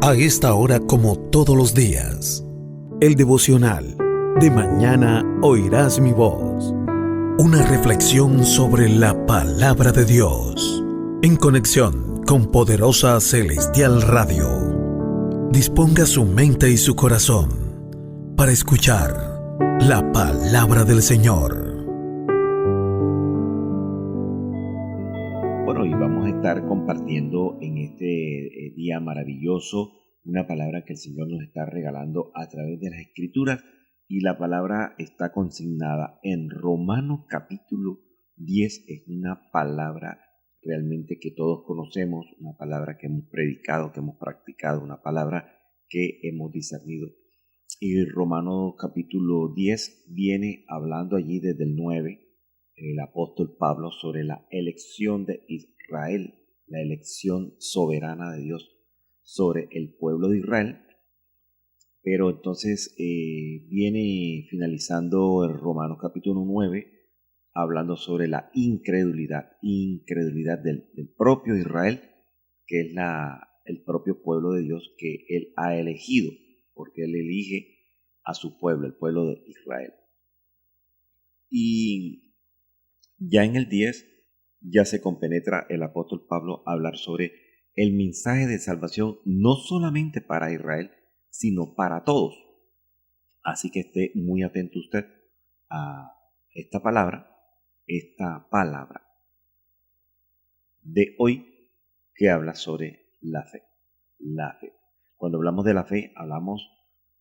A esta hora, como todos los días, el devocional de mañana oirás mi voz. Una reflexión sobre la palabra de Dios, en conexión con Poderosa Celestial Radio. Disponga su mente y su corazón para escuchar la palabra del Señor. Bueno, y vamos a estar compartiendo en este día maravilloso una palabra que el Señor nos está regalando a través de las Escrituras, y la palabra está consignada en Romanos capítulo 10. Es una palabra realmente que todos conocemos, una palabra que hemos predicado, que hemos practicado, una palabra que hemos discernido. Y Romanos capítulo 10 viene hablando allí desde el 9, el apóstol Pablo, sobre la elección de Israel, la elección soberana de Dios sobre el pueblo de Israel. Pero entonces viene finalizando el Romanos capítulo 9 hablando sobre la incredulidad del propio Israel, que es el propio pueblo de Dios que Él ha elegido, porque Él elige a su pueblo, el pueblo de Israel. Y ya en el 10 ya se compenetra el apóstol Pablo a hablar sobre el mensaje de salvación, no solamente para Israel, sino para todos. Así que esté muy atento usted a esta palabra de hoy, que habla sobre la fe. La fe. Cuando hablamos de la fe, hablamos,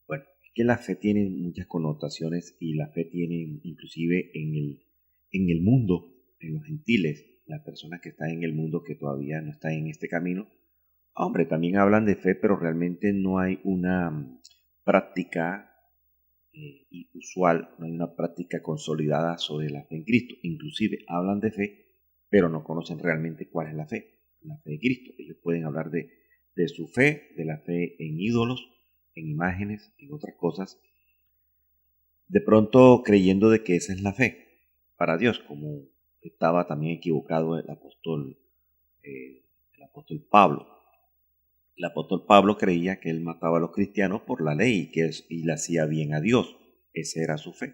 bueno, es que la fe tiene muchas connotaciones, y la fe tiene inclusive en el mundo, en los gentiles, las personas que están en el mundo que todavía no están en este camino. Hombre, también hablan de fe, pero realmente no hay una práctica usual, no hay una práctica consolidada sobre la fe en Cristo. Inclusive hablan de fe, pero no conocen realmente cuál es la fe de Cristo. Ellos pueden hablar de su fe, de la fe en ídolos, en imágenes, en otras cosas, de pronto creyendo de que esa es la fe para Dios, como estaba también equivocado el apóstol Pablo. El apóstol Pablo creía que él mataba a los cristianos por la ley y le hacía bien a Dios. Esa era su fe.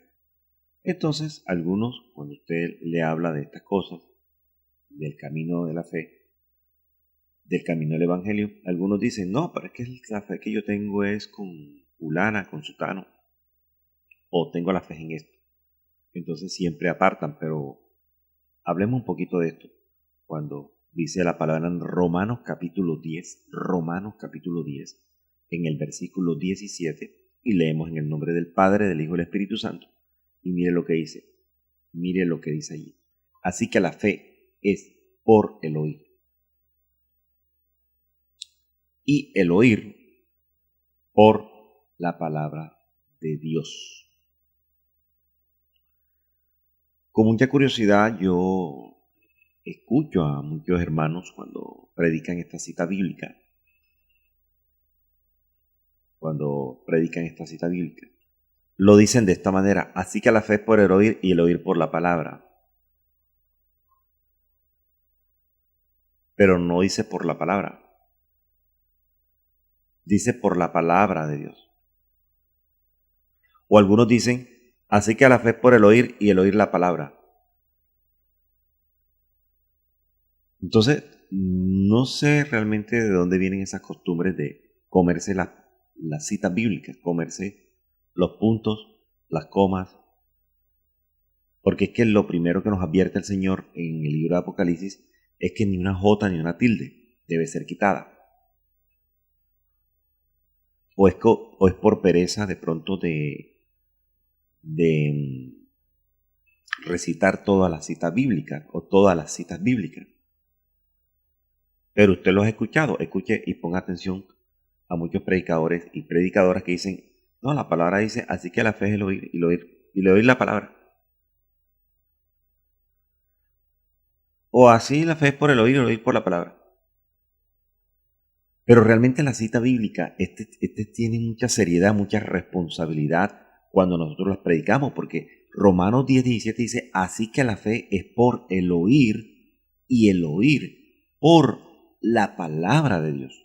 Entonces, algunos, cuando usted le habla de estas cosas, del camino de la fe, del camino del evangelio, algunos dicen, no, pero es que la fe que yo tengo es con fulana, con sutano, o tengo la fe en esto. Entonces siempre apartan, pero hablemos un poquito de esto. Cuando dice la palabra en Romanos capítulo 10, en el versículo 17, y leemos en el nombre del Padre, del Hijo y del Espíritu Santo, y mire lo que dice allí. Así que la fe es por el oír, y el oír por la palabra de Dios. Con mucha curiosidad yo escucho a muchos hermanos cuando predican esta cita bíblica. Lo dicen de esta manera: así que la fe es por el oír, y el oír por la palabra. Pero no dice por la palabra, dice por la palabra de Dios. O algunos dicen, así que la fe es por el oír, y el oír la palabra. Entonces, no sé realmente de dónde vienen esas costumbres de comerse las citas bíblicas, comerse los puntos, las comas, porque es que lo primero que nos advierte el Señor en el libro de Apocalipsis es que ni una jota ni una tilde debe ser quitada. O es por pereza de pronto de recitar todas las citas bíblicas o todas las citas bíblicas. Pero usted los ha escuchado, escuche y ponga atención a muchos predicadores y predicadoras que dicen, no, la palabra dice, así que la fe es el oír, y el oír la palabra. O así la fe es por el oír por la palabra. Pero realmente la cita bíblica, tiene mucha seriedad, mucha responsabilidad cuando nosotros las predicamos, porque Romanos 10:17 dice, así que la fe es por el oír, y el oír por la palabra de Dios.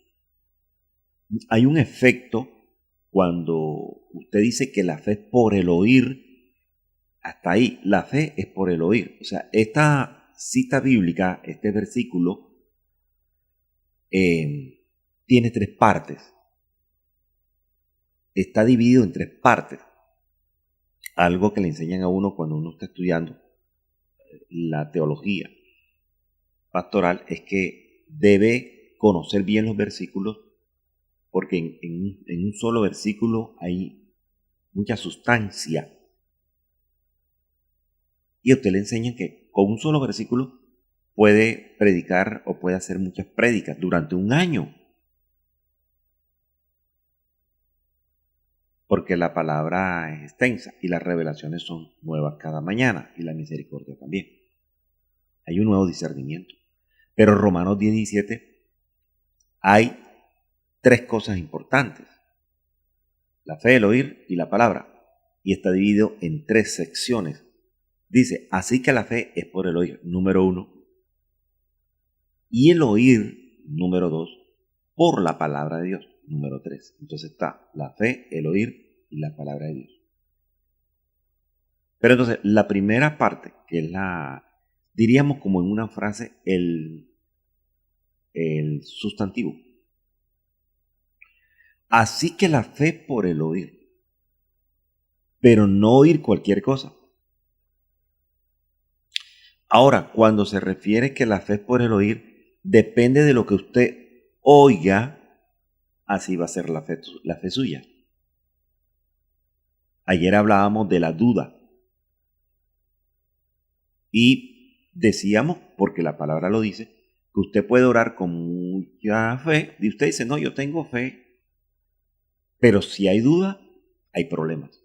Hay un efecto cuando usted dice que la fe es por el oír, hasta ahí, la fe es por el oír. O sea, esta cita bíblica, este versículo, tiene tres partes. Está dividido en tres partes. Algo que le enseñan a uno cuando uno está estudiando la teología pastoral es que debe conocer bien los versículos porque en un solo versículo hay mucha sustancia. Y a usted le enseñan que con un solo versículo puede predicar o puede hacer muchas prédicas durante un año. Porque la palabra es extensa y las revelaciones son nuevas cada mañana y la misericordia también. Hay un nuevo discernimiento. Pero Romanos 10:17 hay tres cosas importantes. La fe, el oír y la palabra. Y está dividido en tres secciones. Dice, así que la fe es por el oír, número 1. Y el oír, número 2, por la palabra de Dios, número 3. Entonces está la fe, el oír y la palabra de Dios. Pero entonces, la primera parte, que es diríamos como en una frase, el sustantivo. Así que la fe por el oír, pero no oír cualquier cosa. Ahora, cuando se refiere que la fe es por el oír, depende de lo que usted oiga, así va a ser la fe suya. Ayer hablábamos de la duda y decíamos, porque la palabra lo dice, que usted puede orar con mucha fe y usted dice, no, yo tengo fe, pero si hay duda, hay problemas.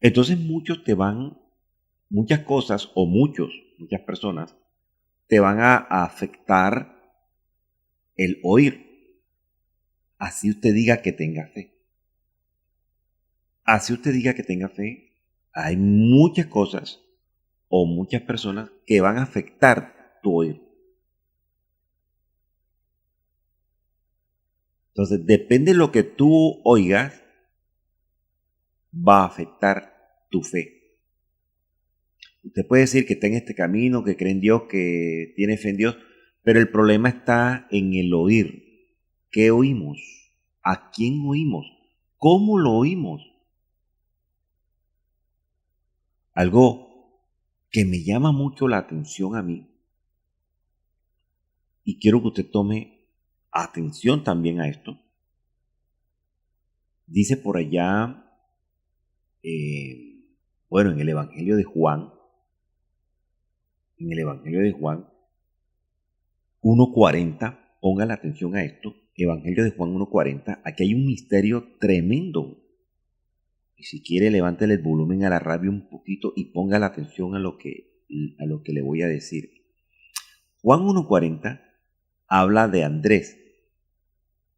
Entonces muchas cosas o muchas personas te van a afectar el oír. Así usted diga que tenga fe. Así usted diga que tenga fe, hay muchas cosas o muchas personas que van a afectar tu oír. Entonces, depende de lo que tú oigas, va a afectar tu fe. Usted puede decir que está en este camino, que cree en Dios, que tiene fe en Dios, pero el problema está en el oír. ¿Qué oímos? ¿A quién oímos? ¿Cómo lo oímos? Algo que me llama mucho la atención a mí, y quiero que usted tome atención también a esto. Dice por allá, en el Evangelio de Juan, 1:40, ponga la atención a esto, Evangelio de Juan 1:40, aquí hay un misterio tremendo. Y si quiere, levántele el volumen a la radio un poquito y ponga la atención a lo que le voy a decir. Juan 1:40 habla de Andrés.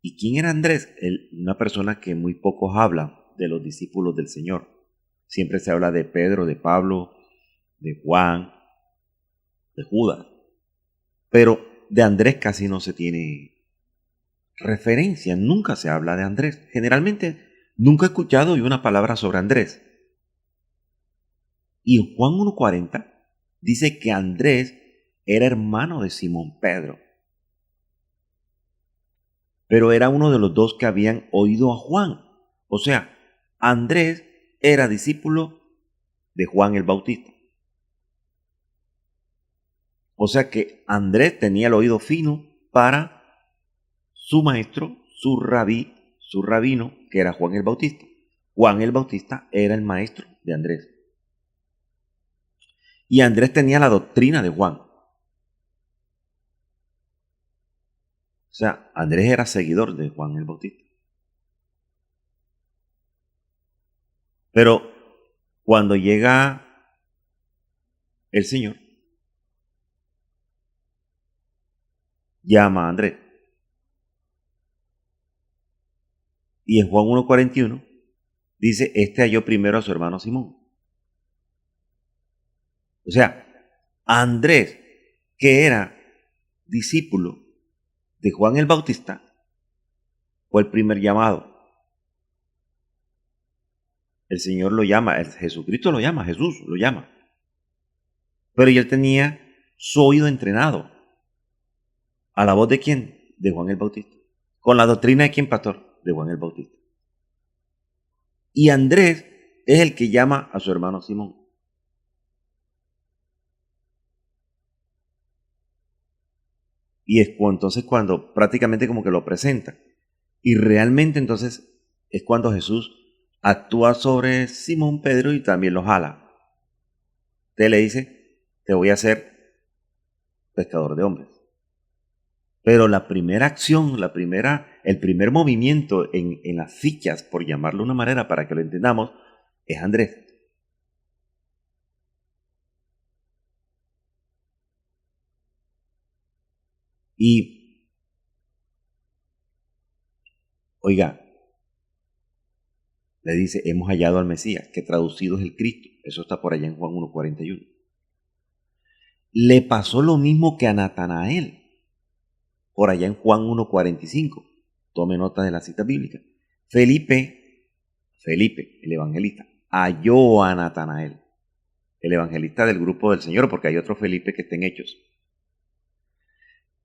¿Y quién era Andrés? Una persona que muy pocos hablan de los discípulos del Señor. Siempre se habla de Pedro, de Pablo, de Juan, de Judas. Pero de Andrés casi no se tiene referencia, nunca se habla de Andrés. Generalmente nunca he escuchado una palabra sobre Andrés. Y en Juan 1:40 dice que Andrés era hermano de Simón Pedro. Pero era uno de los dos que habían oído a Juan. O sea, Andrés era discípulo de Juan el Bautista. O sea que Andrés tenía el oído fino para su maestro, su rabino, que era Juan el Bautista. Juan el Bautista era el maestro de Andrés. Y Andrés tenía la doctrina de Juan. O sea, Andrés era seguidor de Juan el Bautista. Pero cuando llega el Señor, llama a Andrés. Y en Juan 1:41 dice, este halló primero a su hermano Simón. O sea, Andrés, que era discípulo de Juan el Bautista, Fue el primer llamado. El Señor lo llama, Jesucristo lo llama, Jesús lo llama. Pero él tenía su oído entrenado. ¿A la voz de quién? De Juan el Bautista. ¿Con la doctrina de quién, pastor? De Juan el Bautista. Y Andrés es el que llama a su hermano Simón. Y es entonces cuando prácticamente como que lo presenta. Y realmente entonces es cuando Jesús actúa sobre Simón Pedro y también lo jala. Usted le dice, te voy a hacer pescador de hombres. Pero la primera acción, el primer movimiento en las fichas, por llamarlo de una manera para que lo entendamos, es Andrés. Y, oiga, le dice, hemos hallado al Mesías, que traducido es el Cristo. Eso está por allá en Juan 1:41. Le pasó lo mismo que a Natanael, por allá en Juan 1:45. Tome nota de la cita bíblica. Felipe, el evangelista, halló a Natanael, el evangelista del grupo del Señor, porque hay otro Felipe que estén hechos.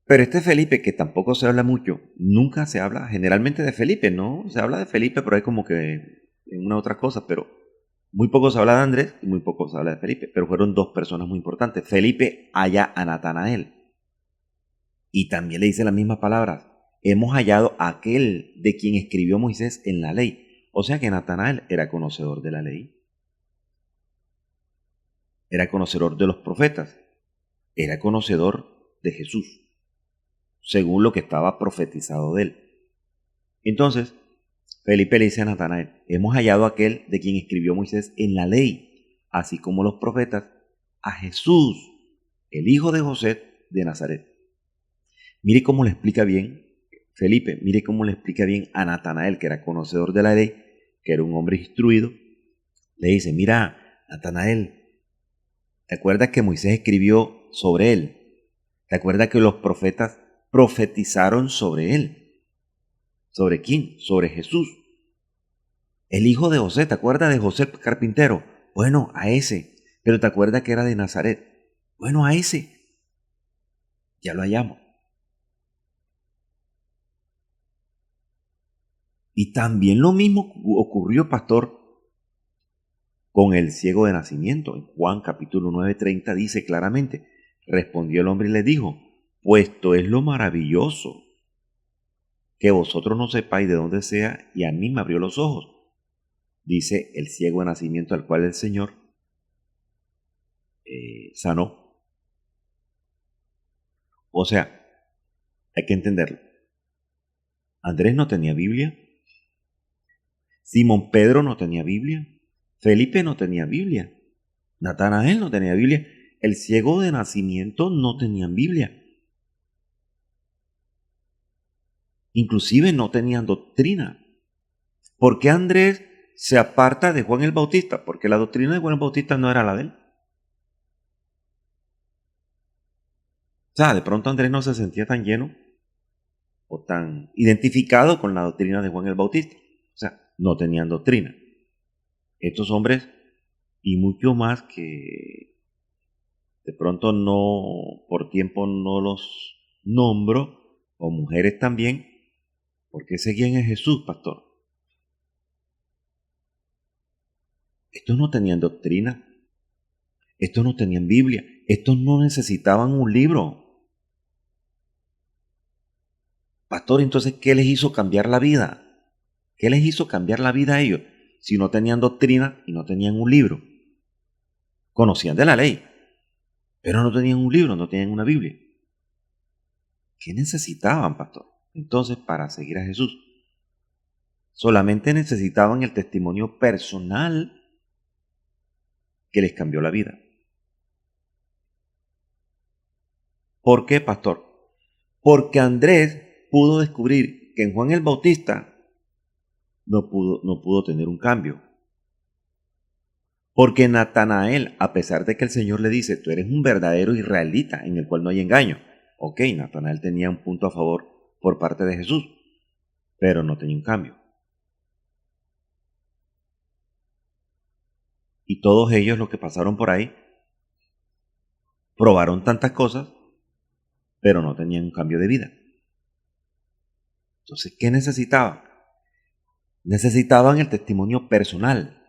Pero este Felipe, que tampoco se habla mucho, nunca se habla generalmente de Felipe, ¿no? Se habla de Felipe, pero hay como que en una otra cosa, pero muy poco se habla de Andrés y muy poco se habla de Felipe, pero fueron dos personas muy importantes. Felipe halla a Natanael y también le dice las mismas palabras. Hemos hallado a aquel de quien escribió Moisés en la ley. O sea que Natanael era conocedor de la ley, era conocedor de los profetas, era conocedor de Jesús, según lo que estaba profetizado de él. Entonces, Felipe le dice a Natanael, hemos hallado a aquel de quien escribió Moisés en la ley, así como los profetas, a Jesús, el hijo de José de Nazaret. Mire cómo le explica bien Felipe, mire cómo le explica bien a Natanael, que era conocedor de la ley, que era un hombre instruido. Le dice, mira, Natanael, ¿te acuerdas que Moisés escribió sobre él? ¿Te acuerdas que los profetas profetizaron sobre él? ¿Sobre quién? Sobre Jesús, el hijo de José. ¿Te acuerdas de José carpintero? Bueno, a ese. Pero ¿te acuerdas que era de Nazaret? Bueno, a ese. Ya lo hallamos. Y también lo mismo ocurrió, pastor, con el ciego de nacimiento. En Juan capítulo 9:30 dice claramente, respondió el hombre y le dijo, puesto es lo maravilloso que vosotros no sepáis de dónde sea, y a mí me abrió los ojos. Dice el ciego de nacimiento al cual el Señor sanó. O sea, hay que entenderlo. Andrés no tenía Biblia. Simón Pedro no tenía Biblia. Felipe no tenía Biblia. Natanael no tenía Biblia. El ciego de nacimiento no tenían Biblia. Inclusive no tenían doctrina. ¿Por qué Andrés se aparta de Juan el Bautista? Porque la doctrina de Juan el Bautista no era la de él. O sea, de pronto Andrés no se sentía tan lleno o tan identificado con la doctrina de Juan el Bautista. O sea, no tenían doctrina. Estos hombres, y mucho más que de pronto no, por tiempo no los nombro, o mujeres también, porque seguían a Jesús, pastor. Estos no tenían doctrina, estos no tenían Biblia, estos no necesitaban un libro. Pastor, entonces, ¿qué les hizo cambiar la vida? ¿Qué les hizo cambiar la vida a ellos? Si no tenían doctrina y no tenían un libro. Conocían de la ley, pero no tenían un libro, no tenían una Biblia. ¿Qué necesitaban, pastor? Entonces, para seguir a Jesús, solamente necesitaban el testimonio personal que les cambió la vida. ¿Por qué, pastor? Porque Andrés pudo descubrir que en Juan el Bautista no pudo tener un cambio. Porque Natanael, a pesar de que el Señor le dice, tú eres un verdadero israelita en el cual no hay engaño. Ok, Natanael tenía un punto a favor por parte de Jesús. pero no tenía un cambio. Y todos ellos, los que pasaron por ahí, probaron tantas cosas, pero no tenían un cambio de vida. Entonces, ¿qué necesitaban? Necesitaban el testimonio personal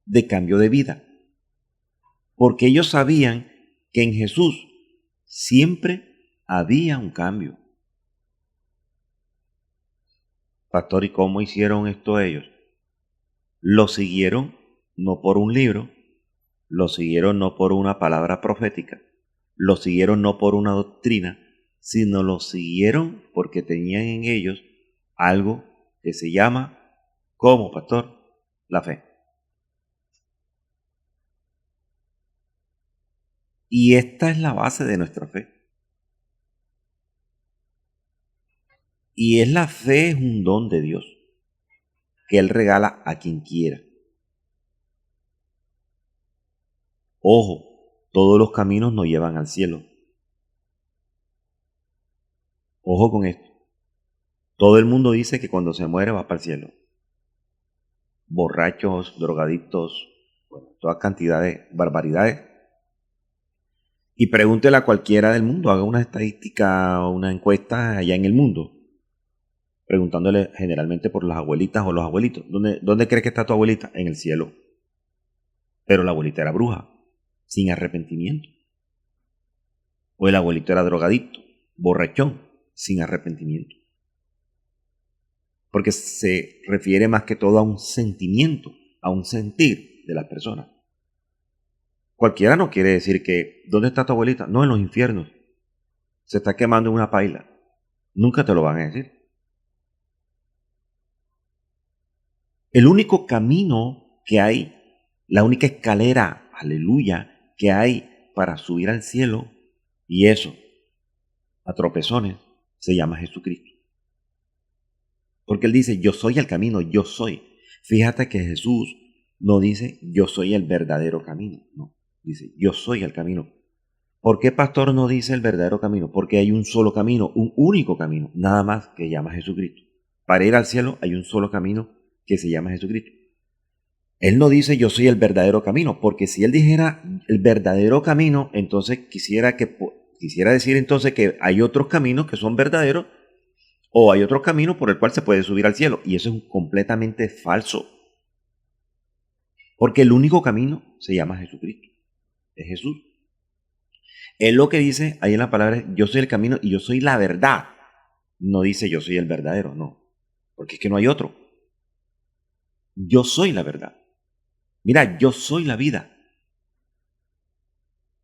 de cambio de vida, porque ellos sabían que en Jesús siempre había un cambio. Pastor, ¿y cómo hicieron esto ellos? Lo siguieron no por un libro, lo siguieron no por una palabra profética, lo siguieron no por una doctrina, sino lo siguieron porque tenían en ellos algo que se llama, ¿cómo, pastor? La fe. Y esta es la base de nuestra fe. Y es la fe, es un don de Dios que Él regala a quien quiera. Ojo, todos los caminos no llevan al cielo. Ojo con esto. Todo el mundo dice que cuando se muere va para el cielo. Borrachos, drogadictos, bueno, toda cantidad de barbaridades. Y pregúntele a cualquiera del mundo, haga una estadística o una encuesta allá en el mundo, preguntándole generalmente por las abuelitas o los abuelitos. ¿Dónde crees que está tu abuelita? En el cielo. Pero la abuelita era bruja, sin arrepentimiento. O el abuelito era drogadicto, borrachón, sin arrepentimiento. Porque se refiere más que todo a un sentimiento, a un sentir de las personas. Cualquiera no quiere decir que, ¿dónde está tu abuelita? No, en los infiernos. Se está quemando en una paila. Nunca te lo van a decir. El único camino que hay, la única escalera, aleluya, que hay para subir al cielo, y eso, a tropezones, se llama Jesucristo. Porque Él dice, yo soy el camino, yo soy. Fíjate que Jesús no dice, yo soy el verdadero camino. No, dice, yo soy el camino. ¿Por qué pastor no dice el verdadero camino? Porque hay un solo camino, un único camino, nada más que llama Jesucristo. Para ir al cielo hay un solo camino que se llama Jesucristo. Él no dice yo soy el verdadero camino, porque si Él dijera el verdadero camino, entonces quisiera decir entonces que hay otros caminos que son verdaderos o hay otro camino por el cual se puede subir al cielo. Y eso es completamente falso. Porque el único camino se llama Jesucristo. Es Jesús. Él lo que dice ahí en la palabra es yo soy el camino y yo soy la verdad. No dice yo soy el verdadero, no. Porque es que no hay otro. Yo soy la verdad. Mira, yo soy la vida.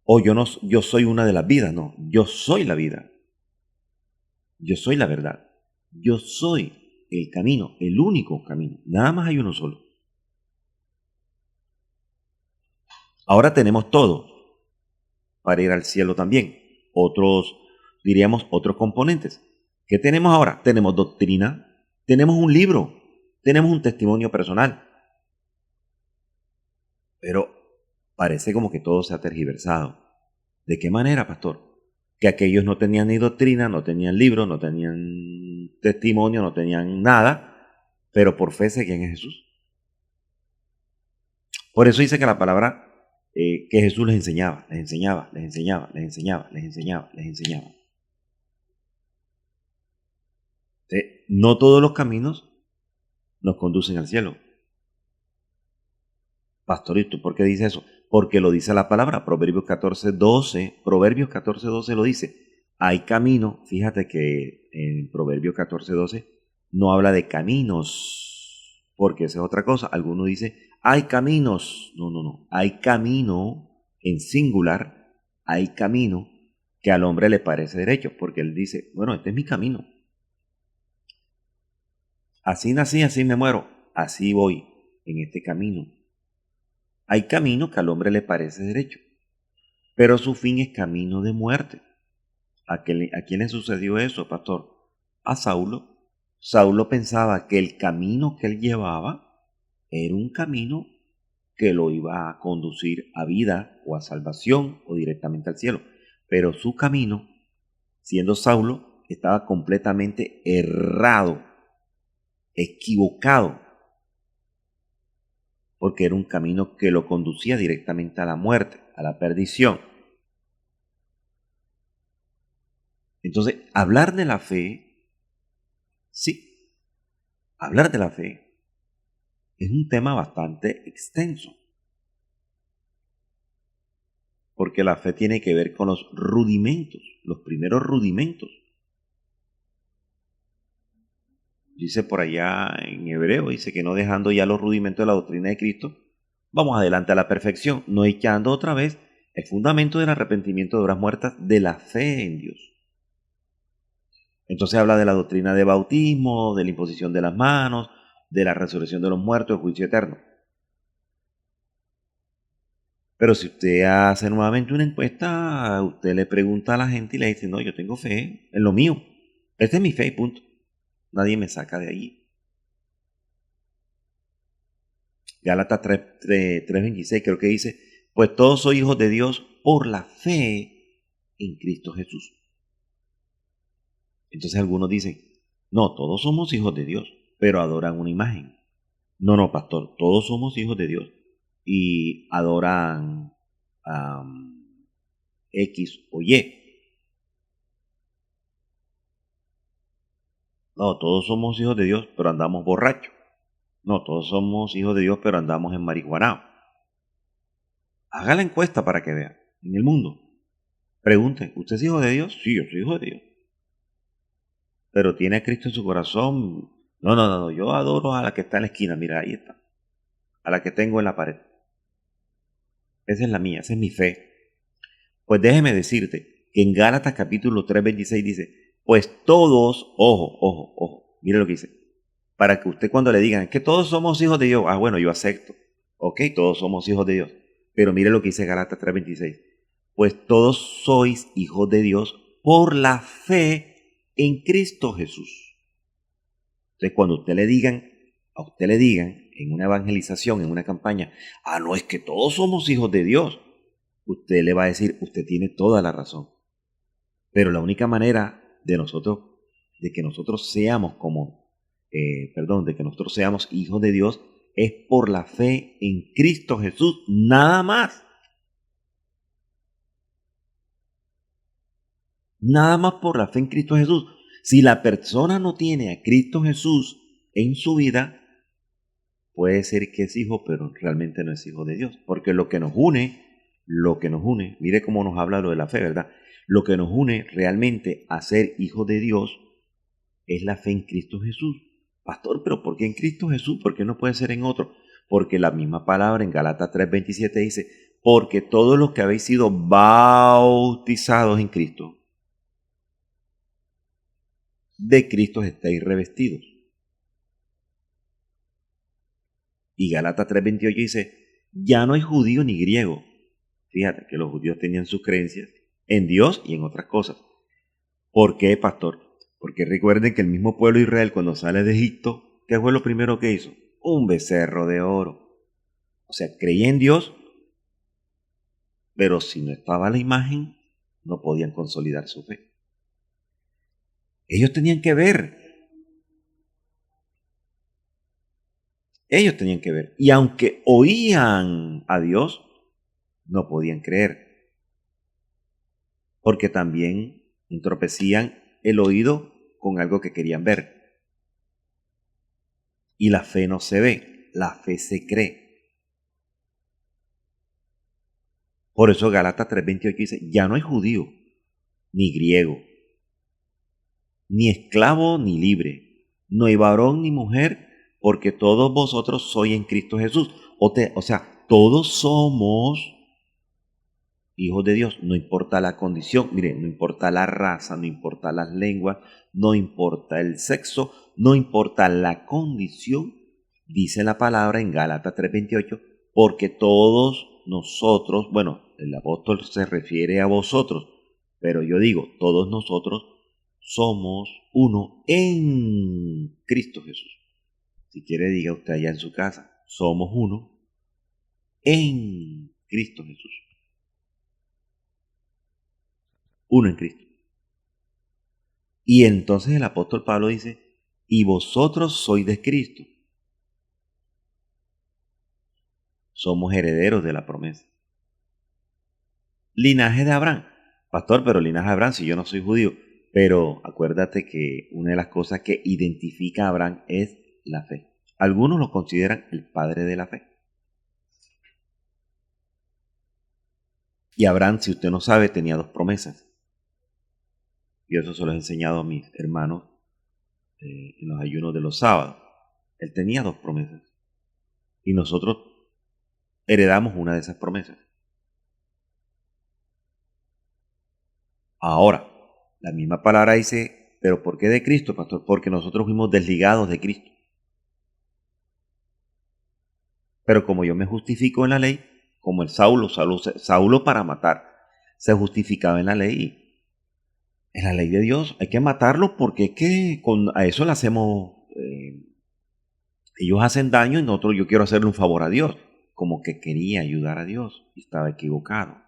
O yo soy una de las vidas, no. Yo soy la vida. Yo soy la verdad. Yo soy el camino, el único camino. Nada más hay uno solo. Ahora tenemos todo para ir al cielo también. Diríamos, otros componentes. ¿Qué tenemos ahora? Tenemos doctrina, tenemos un libro, tenemos un testimonio personal. Pero parece como que todo se ha tergiversado. ¿De qué manera, pastor? Que aquellos no tenían ni doctrina, no tenían libro, no tenían testimonio, no tenían nada, pero por fe seguían a Jesús. Por eso dice que la palabra que Jesús les enseñaba, les enseñaba, les enseñaba, les enseñaba, les enseñaba, les enseñaba. No todos los caminos nos conducen al cielo. Pastorito, ¿por qué dice eso? Porque lo dice la palabra, Proverbios 14:12 lo dice. Hay camino, fíjate que en Proverbios 14:12 no habla de caminos, porque esa es otra cosa. Algunos dicen, hay caminos. No. Hay camino en singular, hay camino que al hombre le parece derecho, porque él dice, bueno, este es mi camino. Así nací, así me muero, así voy en este camino. Hay camino que al hombre le parece derecho, pero su fin es camino de muerte. ¿A quién le sucedió eso, pastor? A Saulo. Saulo pensaba que el camino que él llevaba era un camino que lo iba a conducir a vida o a salvación o directamente al cielo. Pero su camino, siendo Saulo, estaba completamente errado, equivocado, porque era un camino que lo conducía directamente a la muerte, a la perdición. Entonces, hablar de la fe, sí, hablar de la fe es un tema bastante extenso, porque la fe tiene que ver con los rudimentos, los primeros rudimentos. Dice por allá en hebreo, dice que no dejando ya los rudimentos de la doctrina de Cristo, vamos adelante a la perfección, no echando otra vez el fundamento del arrepentimiento de obras muertas de la fe en Dios. Entonces habla de la doctrina de bautismo, de la imposición de las manos, de la resurrección de los muertos, el juicio eterno. Pero si usted hace nuevamente una encuesta, usted le pregunta a la gente y le dice, no, yo tengo fe en lo mío. Esta es mi fe, punto. Nadie me saca de allí. Gálatas 3:26 creo que dice, pues todos sois hijos de Dios por la fe en Cristo Jesús. Entonces algunos dicen, no, todos somos hijos de Dios, pero adoran una imagen. No, no, pastor, todos somos hijos de Dios y adoran X o Y. No, todos somos hijos de Dios, pero andamos borrachos. No, todos somos hijos de Dios, pero andamos en marihuana. Haga la encuesta para que vea. En el mundo. Pregunte, ¿usted es hijo de Dios? Sí, yo soy hijo de Dios. Pero tiene a Cristo en su corazón. No, no, no, yo adoro a la que está en la esquina. Mira, ahí está. A la que tengo en la pared. Esa es la mía, esa es mi fe. Pues déjeme decirte que en Gálatas capítulo 3:26 dice, pues todos, ojo, ojo, ojo, mire lo que dice, para que usted cuando le digan que todos somos hijos de Dios, bueno, yo acepto, ok, todos somos hijos de Dios, pero mire lo que dice Gálatas 3:26, pues todos sois hijos de Dios por la fe en Cristo Jesús. Entonces cuando a usted le digan en una evangelización, en una campaña, no es que todos somos hijos de Dios, usted le va a decir, usted tiene toda la razón. Pero la única manera de que nosotros seamos de que nosotros seamos hijos de Dios es por la fe en Cristo Jesús, nada más. Nada más por la fe en Cristo Jesús. Si la persona no tiene a Cristo Jesús en su vida, puede ser que es hijo, pero realmente no es hijo de Dios. Porque lo que nos une, mire cómo nos habla lo de la fe, ¿verdad? Lo que nos une realmente a ser hijos de Dios es la fe en Cristo Jesús. Pastor, pero ¿por qué en Cristo Jesús? ¿Por qué no puede ser en otro? Porque la misma palabra en Gálatas 3:27 dice, porque todos los que habéis sido bautizados en Cristo, de Cristo estáis revestidos. Y Gálatas 3:28 dice, ya no hay judío ni griego. Fíjate que los judíos tenían sus creencias en Dios y en otras cosas. ¿Por qué, pastor? Porque recuerden que el mismo pueblo de Israel cuando sale de Egipto, ¿qué fue lo primero que hizo? Un becerro de oro. O sea, creía en Dios, pero si no estaba la imagen, no podían consolidar su fe. Ellos tenían que ver. Ellos tenían que ver. Y aunque oían a Dios, no podían creer. Porque también entorpecían el oído con algo que querían ver. Y la fe no se ve, la fe se cree. Por eso Gálatas 3:28 dice, ya no hay judío, ni griego, ni esclavo, ni libre, no hay varón ni mujer, porque todos vosotros sois en Cristo Jesús. O sea, todos somos hijos de Dios, no importa la condición, mire, no importa la raza, no importa las lenguas, no importa el sexo, no importa la condición, dice la palabra en Gálatas 3:28, porque todos nosotros, bueno, el apóstol se refiere a vosotros, pero yo digo, todos nosotros somos uno en Cristo Jesús. Si quiere, diga usted allá en su casa, somos uno en Cristo Jesús. Uno en Cristo. Y entonces el apóstol Pablo dice, y vosotros sois de Cristo. Somos herederos de la promesa. Linaje de Abraham. Pastor, pero linaje de Abraham si yo no soy judío. Pero acuérdate que una de las cosas que identifica a Abraham es la fe. Algunos lo consideran el padre de la fe. Y Abraham, si usted no sabe, tenía dos promesas. Y eso se lo he enseñado a mis hermanos en los ayunos de los sábados. Él tenía dos promesas. Y nosotros heredamos una de esas promesas. Ahora, la misma palabra dice, pero ¿por qué de Cristo, pastor? Porque nosotros fuimos desligados de Cristo. Pero como yo me justifico en la ley, como el Saulo para matar, se justificaba en la ley. En la ley de Dios hay que matarlo porque es que a eso le hacemos, ellos hacen daño y nosotros yo quiero hacerle un favor a Dios. Como que quería ayudar a Dios y estaba equivocado.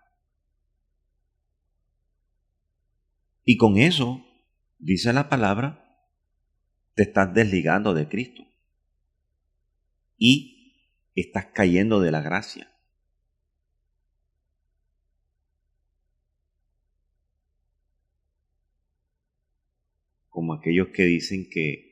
Y con eso, dice la palabra, te estás desligando de Cristo y estás cayendo de la gracia. Como aquellos que dicen que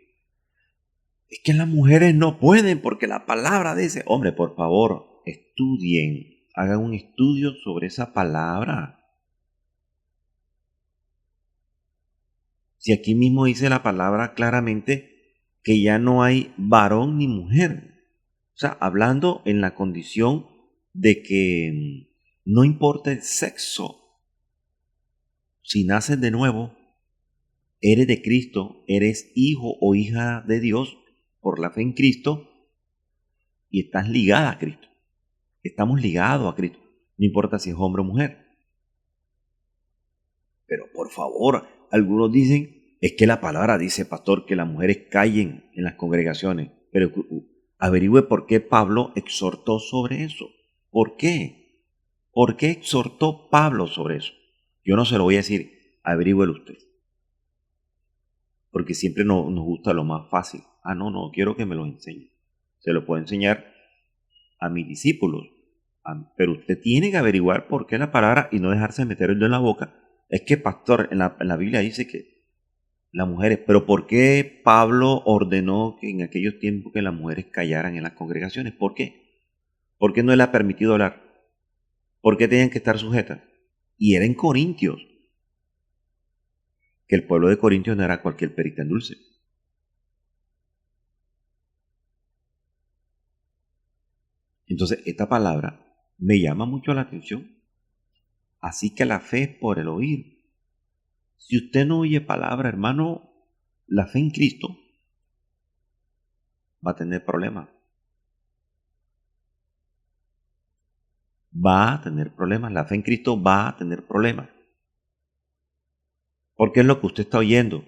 es que las mujeres no pueden porque la palabra dice, hombre, por favor, estudien, hagan un estudio sobre esa palabra. Si aquí mismo dice la palabra claramente que ya no hay varón ni mujer. O sea, hablando en la condición de que no importa el sexo. Si naces de nuevo, eres de Cristo, eres hijo o hija de Dios por la fe en Cristo y estás ligada a Cristo. Estamos ligados a Cristo. No importa si es hombre o mujer. Pero por favor, algunos dicen, es que la palabra dice, pastor, que las mujeres callen en las congregaciones. Pero averigüe por qué Pablo exhortó sobre eso. ¿Por qué? ¿Por qué exhortó Pablo sobre eso? Yo no se lo voy a decir, averigüelo usted. Porque siempre nos gusta lo más fácil. Ah, no, quiero que me lo enseñe. Se lo puedo enseñar a mis discípulos. Pero usted tiene que averiguar por qué la palabra y no dejarse meter el dedo en la boca. Es que, pastor, en la Biblia dice que las mujeres, pero ¿por qué Pablo ordenó que en aquellos tiempos que las mujeres callaran en las congregaciones? ¿Por qué? ¿Por qué no le ha permitido hablar? ¿Por qué tenían que estar sujetas? Y era en Corintios, que el pueblo de Corintios no era cualquier perita en dulce. Entonces, esta palabra me llama mucho la atención. Así que la fe es por el oír. Si usted no oye palabra, hermano, la fe en Cristo va a tener problemas. Va a tener problemas. La fe en Cristo va a tener problemas. Porque es lo que usted está oyendo.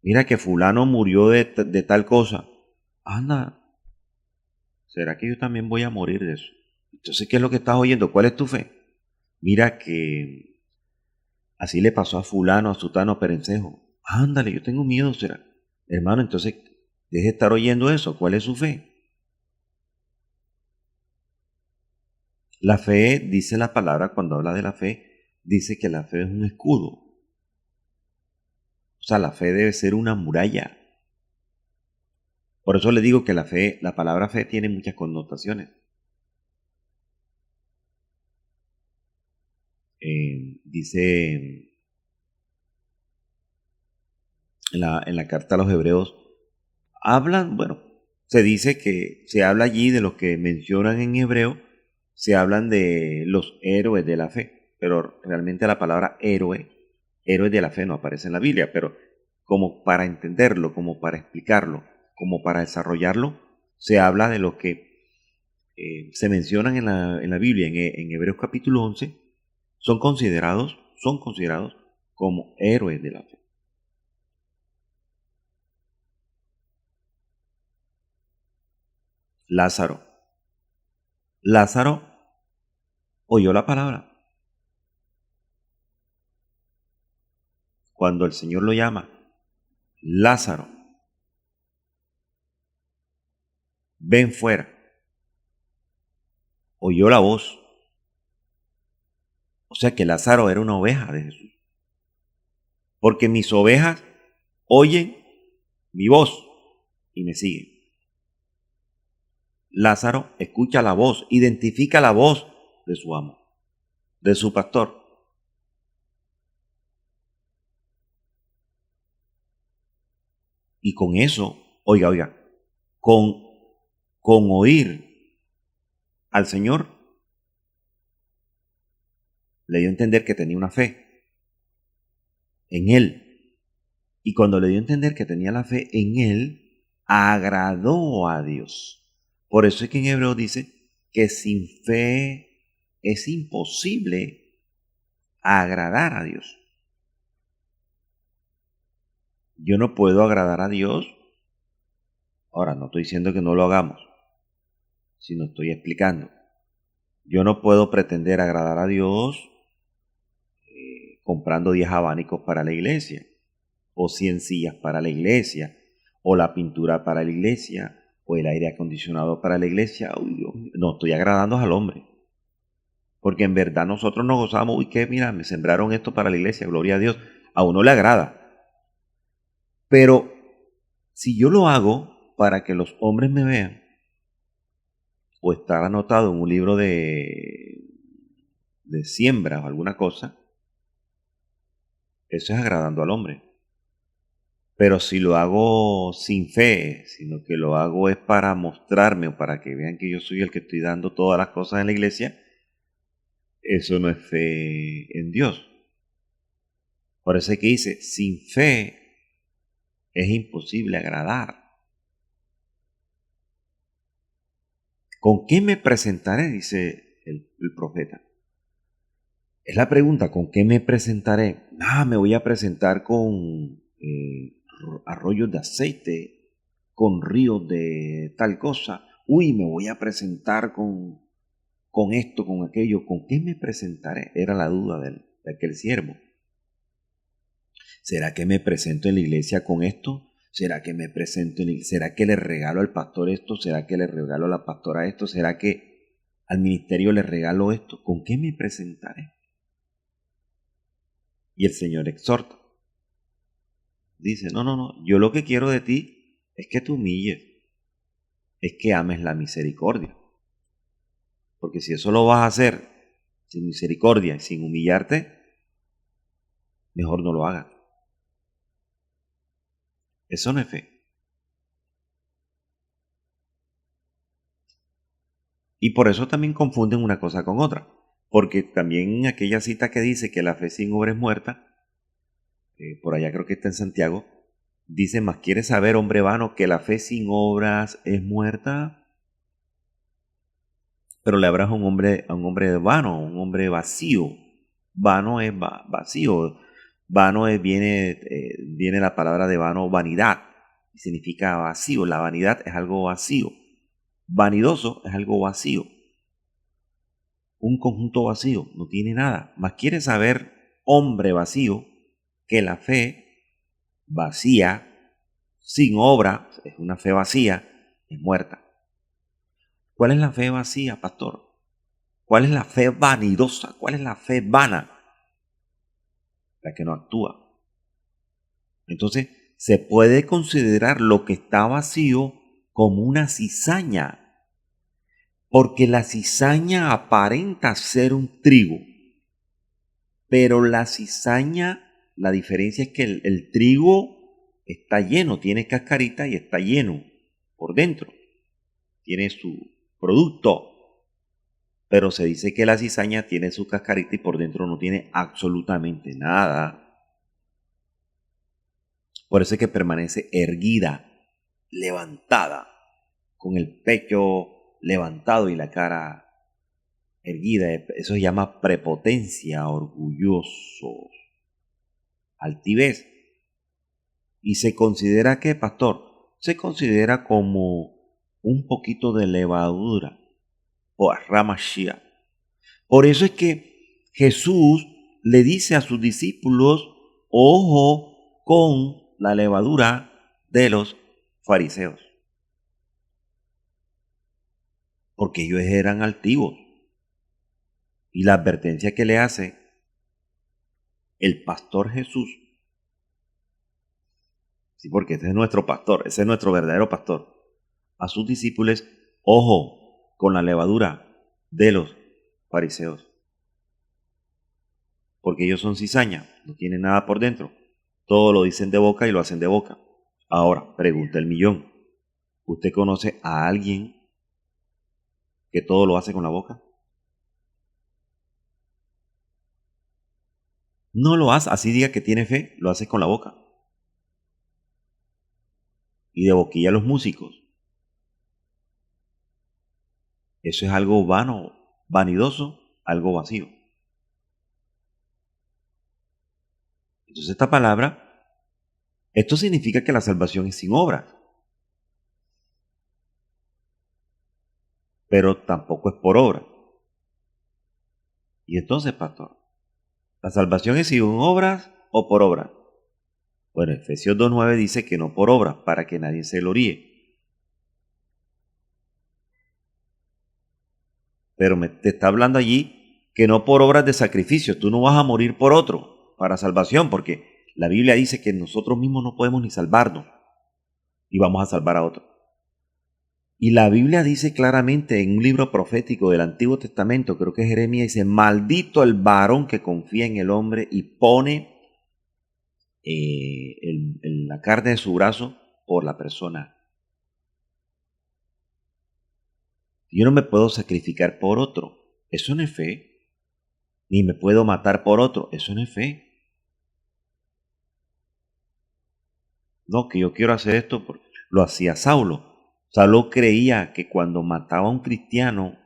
Mira que fulano murió de tal cosa. Anda, ¿será que yo también voy a morir de eso? Entonces, ¿qué es lo que estás oyendo? ¿Cuál es tu fe? Mira que así le pasó a fulano, a sutano, a perencejo. Ándale, yo tengo miedo, será. Hermano, entonces, deje de estar oyendo eso. ¿Cuál es su fe? La fe, dice la palabra, cuando habla de la fe, dice que la fe es un escudo. O sea, la fe debe ser una muralla. Por eso le digo que la fe, la palabra fe tiene muchas connotaciones. Dice en la carta a los hebreos, hablan, bueno, se dice que se habla allí de los que mencionan en hebreo, se hablan de los héroes de la fe, pero realmente la palabra héroe de la fe no aparece en la Biblia, pero como para entenderlo, como para explicarlo, como para desarrollarlo, se habla de los que se mencionan en la Biblia, en Hebreos capítulo 11, son considerados como héroes de la fe. Lázaro. Lázaro oyó la palabra. cuando el Señor lo llama, Lázaro, ven fuera, oyó la voz. O sea que Lázaro era una oveja de Jesús. Porque mis ovejas oyen mi voz y me siguen. Lázaro escucha la voz, identifica la voz de su amo, de su pastor. Y con eso, oiga, con oír al Señor, le dio a entender que tenía una fe en Él. Y cuando le dio a entender que tenía la fe en Él, agradó a Dios. Por eso es que en Hebreo dice que sin fe es imposible agradar a Dios. Yo no puedo agradar a Dios. Ahora, no estoy diciendo que no lo hagamos, sino estoy explicando. Yo no puedo pretender agradar a Dios comprando 10 abanicos para la iglesia, o 100 sillas para la iglesia, o la pintura para la iglesia, o el aire acondicionado para la iglesia. Uy, Dios, no estoy agradando al hombre. Porque en verdad nosotros nos gozamos, uy, que mira, me sembraron esto para la iglesia, gloria a Dios. A uno le agrada. Pero si yo lo hago para que los hombres me vean, o estar anotado en un libro de siembra o alguna cosa, eso es agradando al hombre. Pero si lo hago sin fe, sino que lo hago es para mostrarme o para que vean que yo soy el que estoy dando todas las cosas en la iglesia, eso no es fe en Dios. Por eso es que dice, sin fe es imposible agradar. ¿Con qué me presentaré? Dice el profeta. Es la pregunta, ¿con qué me presentaré? Me voy a presentar con arroyos de aceite, con ríos de tal cosa. Uy, me voy a presentar con esto, con aquello. ¿Con qué me presentaré? Era la duda de aquel siervo. ¿Será que me presento en la iglesia con esto? ¿Será que me presento ¿Será que le regalo al pastor esto? ¿Será que le regalo a la pastora esto? ¿Será que al ministerio le regalo esto? ¿Con qué me presentaré? Y el Señor exhorta. Dice, no, yo lo que quiero de ti es que te humilles, es que ames la misericordia. Porque si eso lo vas a hacer sin misericordia y sin humillarte, mejor no lo hagas. Eso no es fe. Y por eso también confunden una cosa con otra. Porque también aquella cita que dice que la fe sin obra es muerta, por allá creo que está en Santiago, dice, ¿más quieres saber, hombre vano, que la fe sin obras es muerta? Pero le hablas a un hombre vano, un hombre vacío. Vano es vacío. Vano viene la palabra de vano, vanidad. Y significa vacío. La vanidad es algo vacío. Vanidoso es algo vacío. Un conjunto vacío, no tiene nada. Más quiere saber, hombre vacío, que la fe vacía, sin obra, es una fe vacía, es muerta. ¿Cuál es la fe vacía, pastor? ¿Cuál es la fe vanidosa? ¿Cuál es la fe vana? La que no actúa. Entonces, se puede considerar lo que está vacío como una cizaña, porque la cizaña aparenta ser un trigo, pero la cizaña, la diferencia es que el trigo está lleno, tiene cascarita y está lleno por dentro, tiene su producto, pero se dice que la cizaña tiene su cascarita y por dentro no tiene absolutamente nada. Por eso es que permanece erguida, levantada, con el pecho levantado y la cara erguida. Eso se llama prepotencia, orgulloso, altivez. Y se considera, ¿qué, pastor? Se considera como un poquito de levadura o Ramashia. Por eso es que Jesús le dice a sus discípulos ojo con la levadura de los fariseos, porque ellos eran altivos. Y la advertencia que le hace el pastor Jesús, sí, porque ese es nuestro pastor, ese es nuestro verdadero pastor, a sus discípulos, ojo con la levadura de los fariseos, porque ellos son cizaña, no tienen nada por dentro, todo lo dicen de boca y lo hacen de boca. Ahora, pregunta el millón, ¿usted conoce a alguien que todo lo hace con la boca? No lo hace, así diga que tiene fe, lo hace con la boca. Y de boquilla a los músicos. Eso es algo vano, vanidoso, algo vacío. Entonces esta palabra, esto significa que la salvación es sin obras, pero tampoco es por obra. Y entonces, pastor, ¿la salvación es sin obras o por obras? Bueno, Efesios 2.9 dice que no por obras, para que nadie se gloríe. Pero te está hablando allí que no por obras de sacrificio. Tú no vas a morir por otro para salvación, porque la Biblia dice que nosotros mismos no podemos ni salvarnos y vamos a salvar a otro. Y la Biblia dice claramente en un libro profético del Antiguo Testamento, creo que Jeremías, dice, maldito el varón que confía en el hombre y pone la carne de su brazo por la persona. Yo no me puedo sacrificar por otro, eso no es fe. Ni me puedo matar por otro, eso no es fe. No, que yo quiero hacer esto, lo hacía Saulo. Saulo creía que cuando mataba a un cristiano,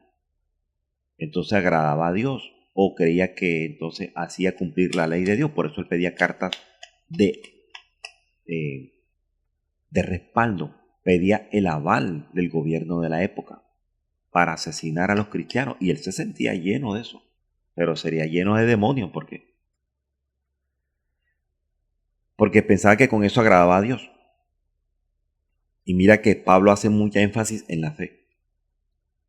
entonces agradaba a Dios, o creía que entonces hacía cumplir la ley de Dios. Por eso él pedía cartas de, eh, de respaldo, pedía el aval del gobierno de la época para asesinar a los cristianos, y él se sentía lleno de eso, pero sería lleno de demonios, porque pensaba que con eso agradaba a Dios. Y mira que Pablo hace mucha énfasis en la fe.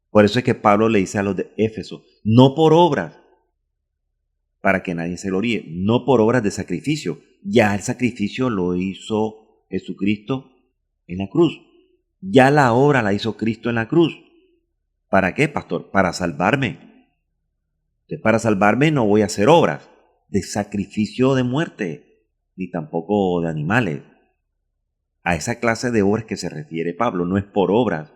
Por eso es que Pablo le dice a los de Éfeso, no por obras, para que nadie se gloríe, no por obras de sacrificio. Ya el sacrificio lo hizo Jesucristo en la cruz. Ya la obra la hizo Cristo en la cruz. ¿Para qué, pastor? Para salvarme. Entonces, para salvarme no voy a hacer obras de sacrificio de muerte, ni tampoco de animales. A esa clase de obras que se refiere Pablo, no es por obras.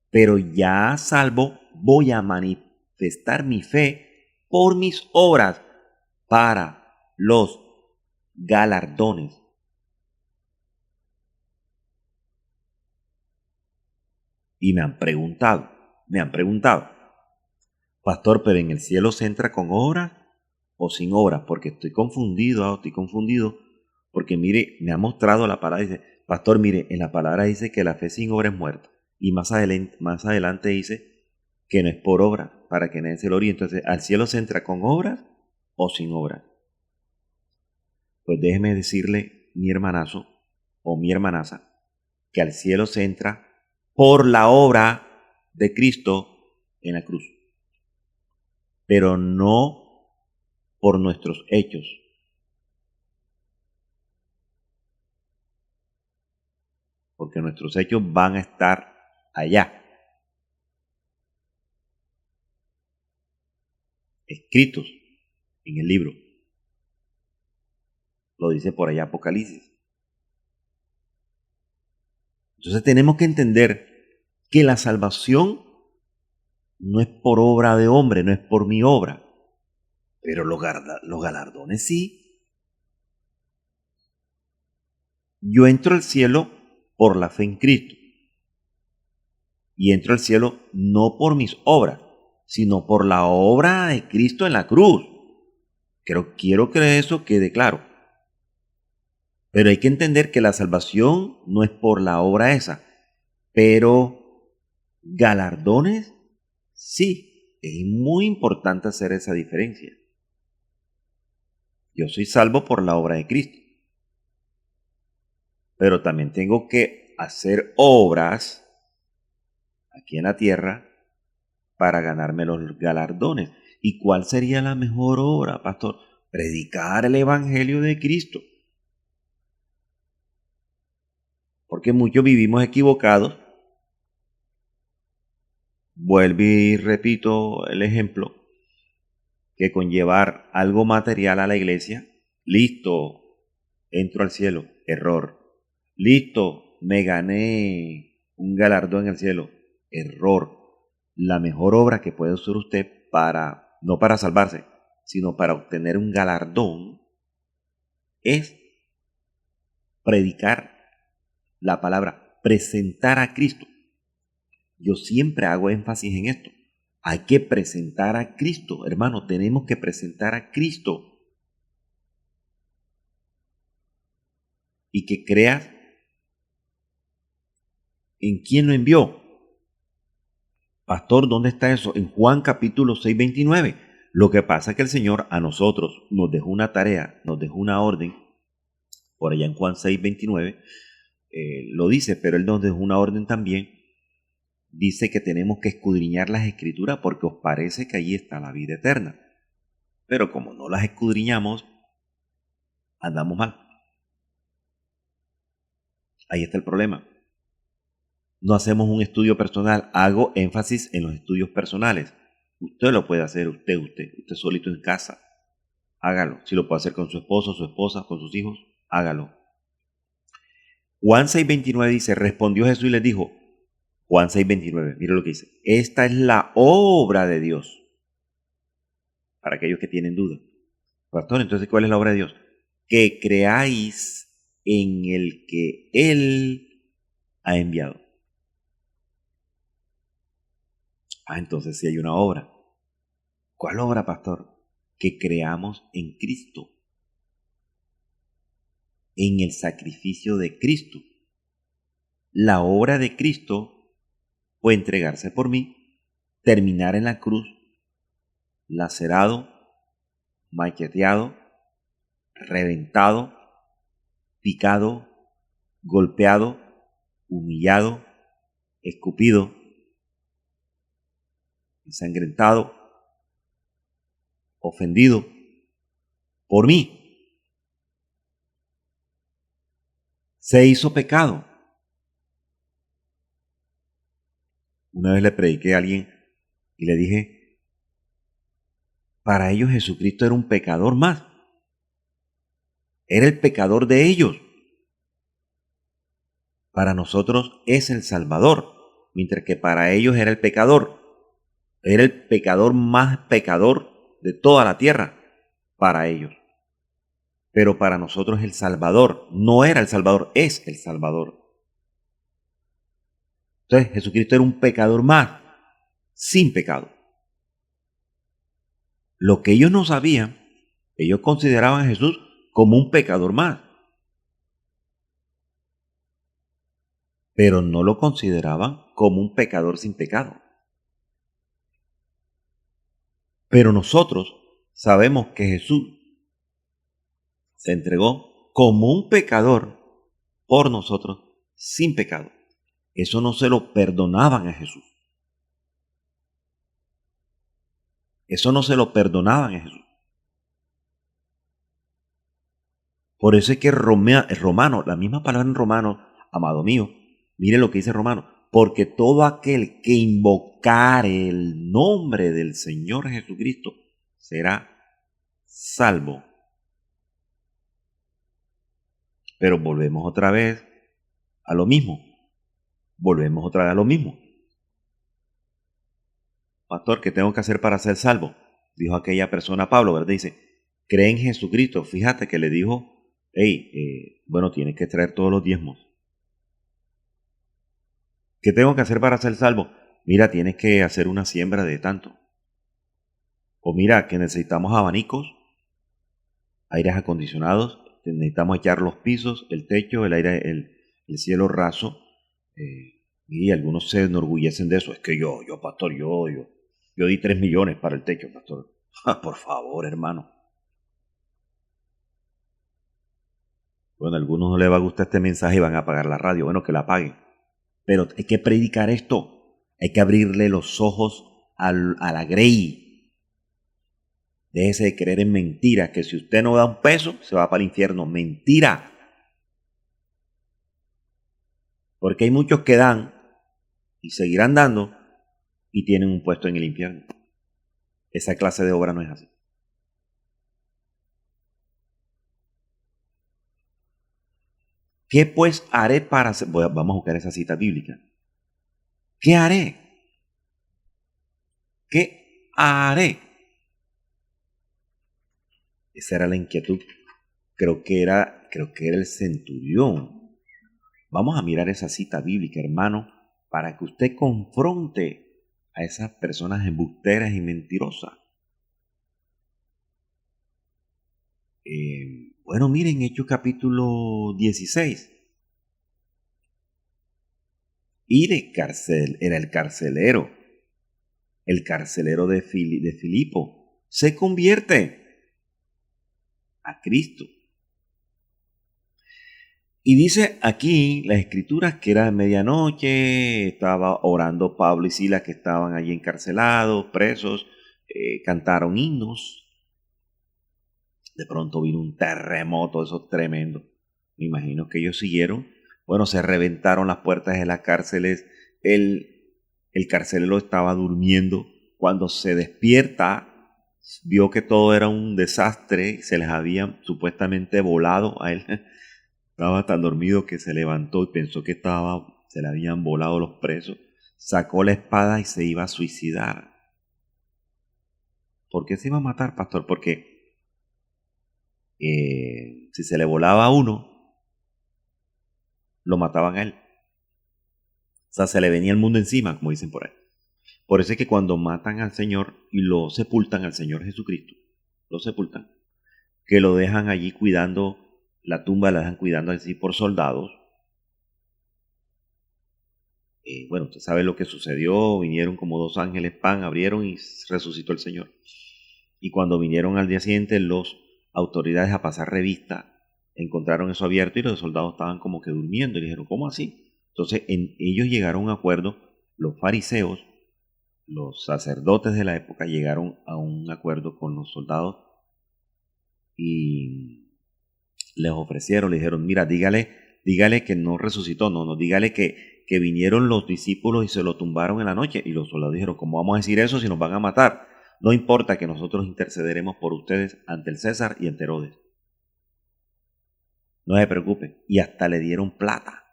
Pero ya salvo, voy a manifestar mi fe por mis obras para los galardones. Y me han preguntado, pastor, pero en el cielo se entra con obras o sin obras, porque estoy confundido, porque mire, me ha mostrado la palabra, dice, pastor, mire, en la palabra dice que la fe sin obra es muerta, y más adelante dice que no es por obra, para que nadie se lo oriente. Entonces, ¿al cielo se entra con obras o sin obras? Pues déjeme decirle, mi hermanazo o mi hermanaza, que al cielo se entra por la obra de Cristo en la cruz, pero no por nuestros hechos. Porque nuestros hechos van a estar allá, escritos en el libro. Lo dice por allá Apocalipsis. Entonces tenemos que entender que la salvación no es por obra de hombre, no es por mi obra, pero los galardones sí. Yo entro al cielo por la fe en Cristo. Y entro al cielo no por mis obras, sino por la obra de Cristo en la cruz. Quiero que eso quede claro. Pero hay que entender que la salvación no es por la obra esa, pero galardones sí. Es muy importante hacer esa diferencia. Yo soy salvo por la obra de Cristo. Pero también tengo que hacer obras aquí en la tierra para ganarme los galardones. ¿Y cuál sería la mejor obra, pastor? Predicar el Evangelio de Cristo. Porque muchos vivimos equivocados. Vuelvo y repito el ejemplo, que con llevar algo material a la iglesia, listo, entro al cielo, error. Listo, me gané un galardón en el cielo, error. La mejor obra que puede hacer usted no para salvarse, sino para obtener un galardón, es predicar la palabra, presentar a Cristo. Yo siempre hago énfasis en esto. Hay que presentar a Cristo, hermano, tenemos que presentar a Cristo. Y que creas en quién lo envió. Pastor, ¿dónde está eso? En Juan capítulo 6, 29. Lo que pasa es que el Señor a nosotros nos dejó una tarea, nos dejó una orden, por allá en Juan 6, 29, lo dice, pero Él nos dejó una orden también. Dice que tenemos que escudriñar las Escrituras porque os parece que allí está la vida eterna. Pero como no las escudriñamos, andamos mal. Ahí está el problema. No hacemos un estudio personal. Hago énfasis en los estudios personales. Usted lo puede hacer, usted solito en casa. Hágalo. Si lo puede hacer con su esposo, su esposa, con sus hijos, hágalo. Juan 6:29 dice, respondió Jesús y les dijo, Juan 6:29, mire lo que dice, esta es la obra de Dios. Para aquellos que tienen duda. Pastor, entonces, ¿cuál es la obra de Dios? Que creáis en el que Él ha enviado. Entonces sí hay una obra. ¿Cuál obra, pastor? Que creamos en Cristo, en el sacrificio de Cristo. La obra de Cristo fue entregarse por mí, terminar en la cruz, lacerado, macheteado, reventado, picado, golpeado, humillado, escupido, ensangrentado, ofendido por mí. Se hizo pecado. Una vez le prediqué a alguien y le dije, para ellos Jesucristo era un pecador más. Era el pecador de ellos. Para nosotros es el Salvador, mientras que para ellos era el pecador. Era el pecador más pecador de toda la tierra para ellos. Pero para nosotros el Salvador no era el Salvador, es el Salvador. Entonces Jesucristo era un pecador más, sin pecado. Lo que ellos no sabían, ellos consideraban a Jesús como un pecador más. Pero no lo consideraban como un pecador sin pecado. Pero nosotros sabemos que Jesús se entregó como un pecador por nosotros sin pecado. Eso no se lo perdonaban a Jesús. Eso no se lo perdonaban a Jesús. Por eso es que Romano, la misma palabra en Romano, amado mío, mire lo que dice Romano, porque todo aquel que invocare el nombre del Señor Jesucristo será salvo. Pero volvemos otra vez a lo mismo. Volvemos otra vez a lo mismo. Pastor, ¿qué tengo que hacer para ser salvo? Dijo aquella persona a Pablo, ¿verdad? Dice, cree en Jesucristo. Fíjate que le dijo, bueno, tienes que traer todos los diezmos. ¿Qué tengo que hacer para ser salvo? Mira, tienes que hacer una siembra de tanto. O mira, que necesitamos abanicos, aires acondicionados, necesitamos echar los pisos, el techo, el aire, el cielo raso. Y algunos se enorgullecen de eso. Es que yo, pastor, yo di 3 millones para el techo, pastor. Por favor, hermano. Bueno, a algunos no les va a gustar este mensaje y van a apagar la radio. Bueno, que la apaguen. Pero hay que predicar esto. Hay que abrirle los ojos a la grey. Déjese de creer en mentiras, que si usted no da un peso, se va para el infierno. Mentira. Porque hay muchos que dan y seguirán dando y tienen un puesto en el infierno. Esa clase de obra no es así. ¿Qué pues haré para hacer? Vamos a buscar esa cita bíblica. ¿Qué haré? ¿Qué haré? Esa era la inquietud. Creo que era el centurión. Vamos a mirar esa cita bíblica, hermano, para que usted confronte a esas personas embusteras y mentirosas. Bueno, miren, Hechos capítulo 16. Y de cárcel, era el carcelero de Filipo, se convierte a Cristo. Y dice aquí las escrituras que era de medianoche, estaba orando Pablo y Silas que estaban allí encarcelados, presos, cantaron himnos. De pronto vino un terremoto, eso tremendo. Me imagino que ellos siguieron. Bueno, se reventaron las puertas de las cárceles. El carcelero estaba durmiendo. Cuando se despierta, vio que todo era un desastre. Se les habían supuestamente volado a él. Estaba tan dormido que se levantó y pensó que se le habían volado los presos. Sacó la espada y se iba a suicidar. ¿Por qué se iba a matar, pastor? Porque si se le volaba a uno, lo mataban a él. O sea, se le venía el mundo encima, como dicen por ahí. Por eso es que cuando matan al Señor y lo sepultan al Señor Jesucristo, lo sepultan, que lo dejan allí cuidando, la tumba la dejan cuidando así por soldados. Bueno, usted sabe lo que sucedió, vinieron como 2 ángeles, abrieron y resucitó el Señor. Y cuando vinieron al día siguiente, los autoridades a pasar revista, encontraron eso abierto y los soldados estaban como que durmiendo y dijeron, ¿cómo así? Entonces ellos llegaron a un acuerdo, los fariseos, los sacerdotes de la época llegaron a un acuerdo con los soldados y les ofrecieron, le dijeron, mira, dígale que no resucitó, no, dígale que vinieron los discípulos y se lo tumbaron en la noche. Y los soldados dijeron, ¿cómo vamos a decir eso si nos van a matar? No importa, que nosotros intercederemos por ustedes ante el César y ante Herodes. No se preocupen. Y hasta le dieron plata.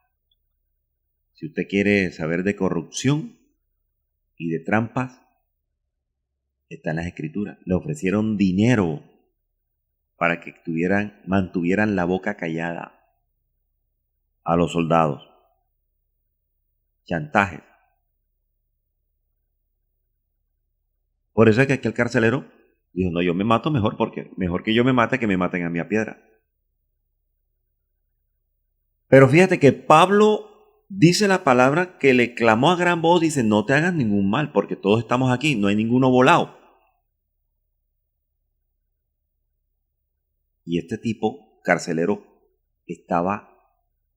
Si usted quiere saber de corrupción y de trampas, está en las escrituras. Le ofrecieron dinero para que mantuvieran la boca callada a los soldados. Chantajes. Por eso es que aquí el carcelero dijo, no, yo me mato mejor, porque mejor que yo me mate que me maten a mí a piedra. Pero fíjate que Pablo dice la palabra que le clamó a gran voz, dice, no te hagas ningún mal, porque todos estamos aquí, no hay ninguno volado. Y este tipo, carcelero, estaba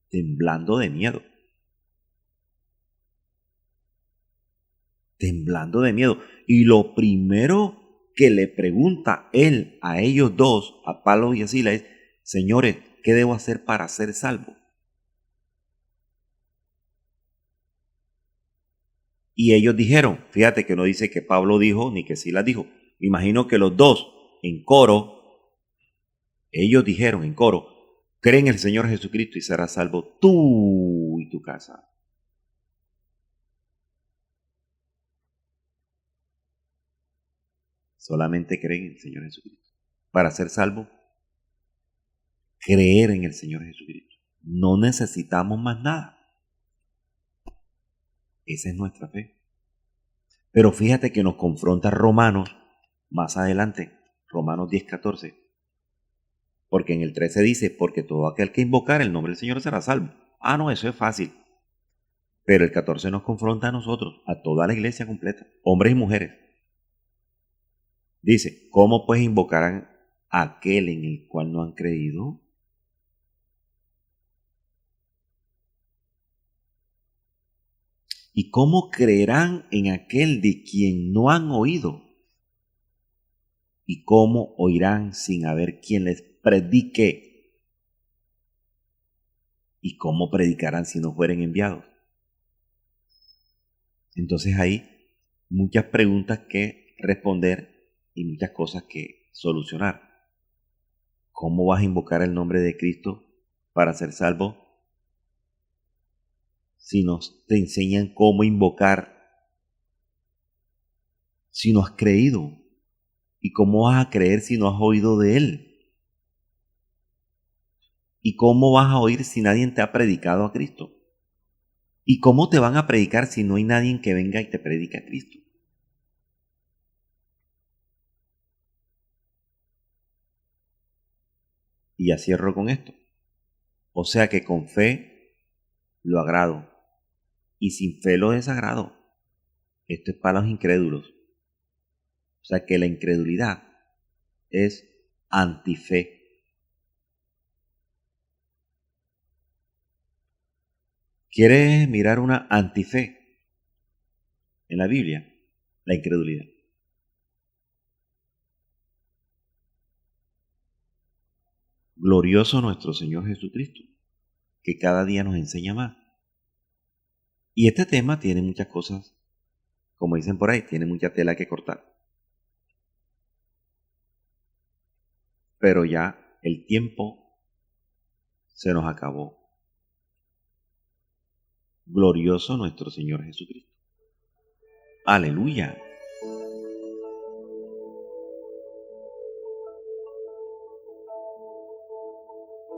temblando de miedo. Temblando de miedo. Y lo primero que le pregunta él a ellos dos, a Pablo y a Silas, es, señores, ¿qué debo hacer para ser salvo? Y ellos dijeron, fíjate que no dice que Pablo dijo ni que Silas dijo. Imagino que los dos en coro, ellos dijeron en coro, cree en el Señor Jesucristo y serás salvo tú y tu casa. Solamente creen en el Señor Jesucristo. Para ser salvo, creer en el Señor Jesucristo. No necesitamos más nada. Esa es nuestra fe. Pero fíjate que nos confronta Romanos más adelante, Romanos 10:14. Porque en el 13 dice, porque todo aquel que invocar el nombre del Señor será salvo. Ah, no, eso es fácil. Pero el 14 nos confronta a nosotros, a toda la iglesia completa, hombres y mujeres. Dice, ¿cómo pues invocarán a aquel en el cual no han creído? ¿Y cómo creerán en aquel de quien no han oído? ¿Y cómo oirán sin haber quien les predique? ¿Y cómo predicarán si no fueren enviados? Entonces hay muchas preguntas que responder y muchas cosas que solucionar. ¿Cómo vas a invocar el nombre de Cristo para ser salvo si nos te enseñan cómo invocar, si no has creído? ¿Y cómo vas a creer si no has oído de Él? ¿Y cómo vas a oír si nadie te ha predicado a Cristo? ¿Y cómo te van a predicar si no hay nadie que venga y te predique a Cristo? Y ya cierro con esto. O sea que con fe lo agrado y sin fe lo desagrado. Esto es para los incrédulos. O sea que la incredulidad es antife. ¿Quieres mirar una antife en la Biblia? La incredulidad. Glorioso nuestro Señor Jesucristo, que cada día nos enseña más. Y este tema tiene muchas cosas, como dicen por ahí, tiene mucha tela que cortar. Pero ya el tiempo se nos acabó. Glorioso nuestro Señor Jesucristo. Aleluya.